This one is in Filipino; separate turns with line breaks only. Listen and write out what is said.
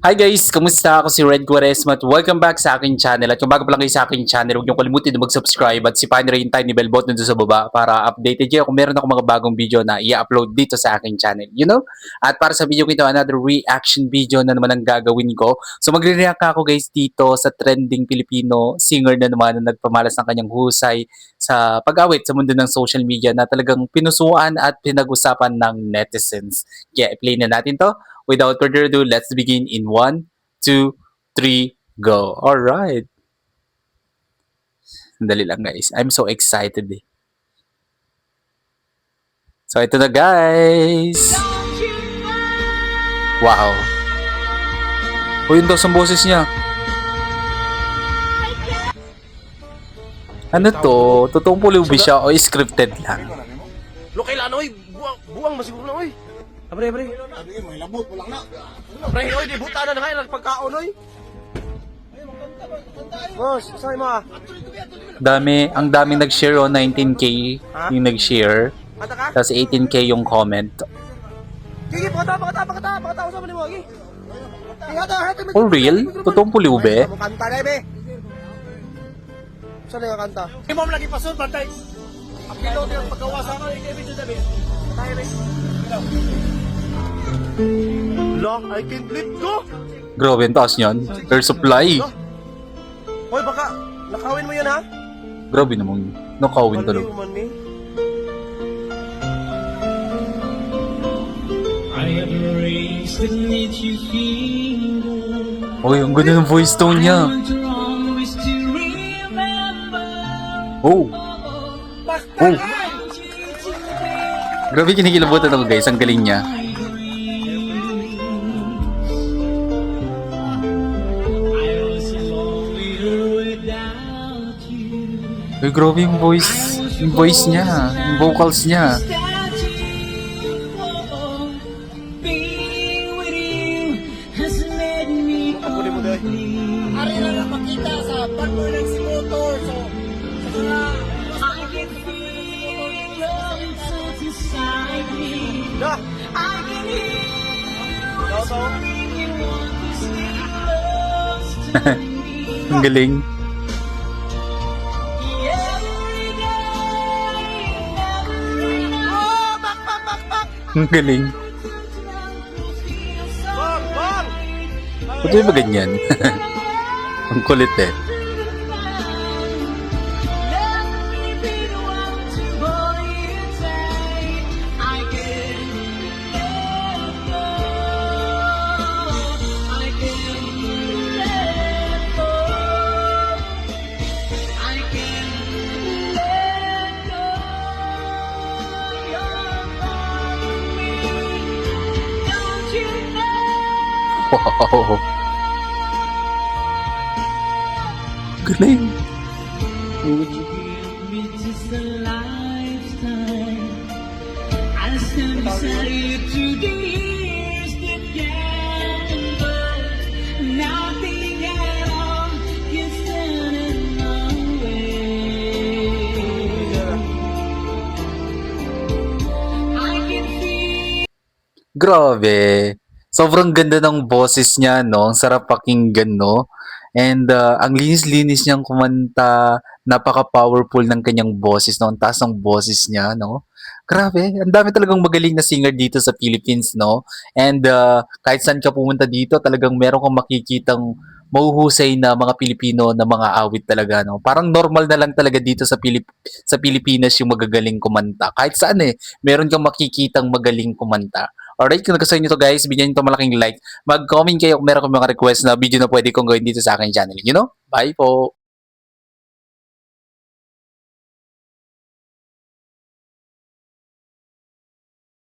Hi guys! Kamusta? Ako si Red Quaresma at welcome back sa aking channel. At kung bago pa lang kayo sa aking channel, huwag niyo kalimutan na mag-subscribe at sipahin na rin yung tiny bell button doon sa baba para updated kayo kung meron ako mga bagong video na i-upload dito sa aking channel. At para sa video ko ito, another reaction video na naman ang gagawin ko. So magre-react ako guys dito sa trending Filipino singer na naman na nagpamalas ng kanyang husay sa pag-awit sa mundo ng social media na talagang pinusuan at pinag-usapan ng netizens. Kaya i-play na natin to. Without further ado, let's begin in 1, 2, 3, go. Alright. Dali lang guys. I'm so excited eh. So ito na guys. Wow. O yun daw sa boses niya. Ano to? Totoong pulubi siya o scripted lang?
Lo kailan oy, buang masiguro na oy. Abre.
Sabi mo, labot mo lang na.
Abre oy, di buta na nga pagkaon oy. Boss, say mo ah.
Ang daming nag-share o 19k yung nag-share.
Kanta ka?
Tapos 18k yung comment.
Sige, pakata usap ni mo, gi.
For real? Totoong pulubi?
Kanta na be. Saan nga kanta? Imam lagi pasun bantay. Apilo din ang paggawa sa mga video sabi. Tayo be. Long, I can't believe ko.
Grabe ang taas niyan. Air supply.
Hoy, baka nakawin mo yan ha?
Grabe namang nakawin talaga. Uy, ang ganda ng voice tone niya. Oh. Grabe kinikilabutan ako guys, ang galing niya. Uy, grabe yung voice niya, yung vocals niya.
Ari na lang makita sa pagboy ng si motor. So, sa mga
Da.
Ang galing. Ang galing.
Bang!
Ba't ba ganyan? Ang kulit eh. Wow. Galing. Grabe. Sobrang ganda ng boses niya, no? Ang sarap pakinggan, no? And ang linis-linis niyang kumanta, napaka-powerful ng kanyang boses, no? Ang taas ng boses niya, no? Grabe, ang dami talagang magaling na singer dito sa Philippines, no? And kahit saan ka pumunta dito, talagang meron kang makikitang mahuhusay na mga Pilipino na mga awit talaga, no? Parang normal na lang talaga dito sa Pilipinas yung magagaling kumanta. Kahit saan meron kang makikitang magaling kumanta. Alright, kung nagustuhan nyo to guys, bigyan nyo to malaking like. Mag-comment kayo kung meron kang mga request na video na pwede kong gawin dito sa aking channel. Bye po!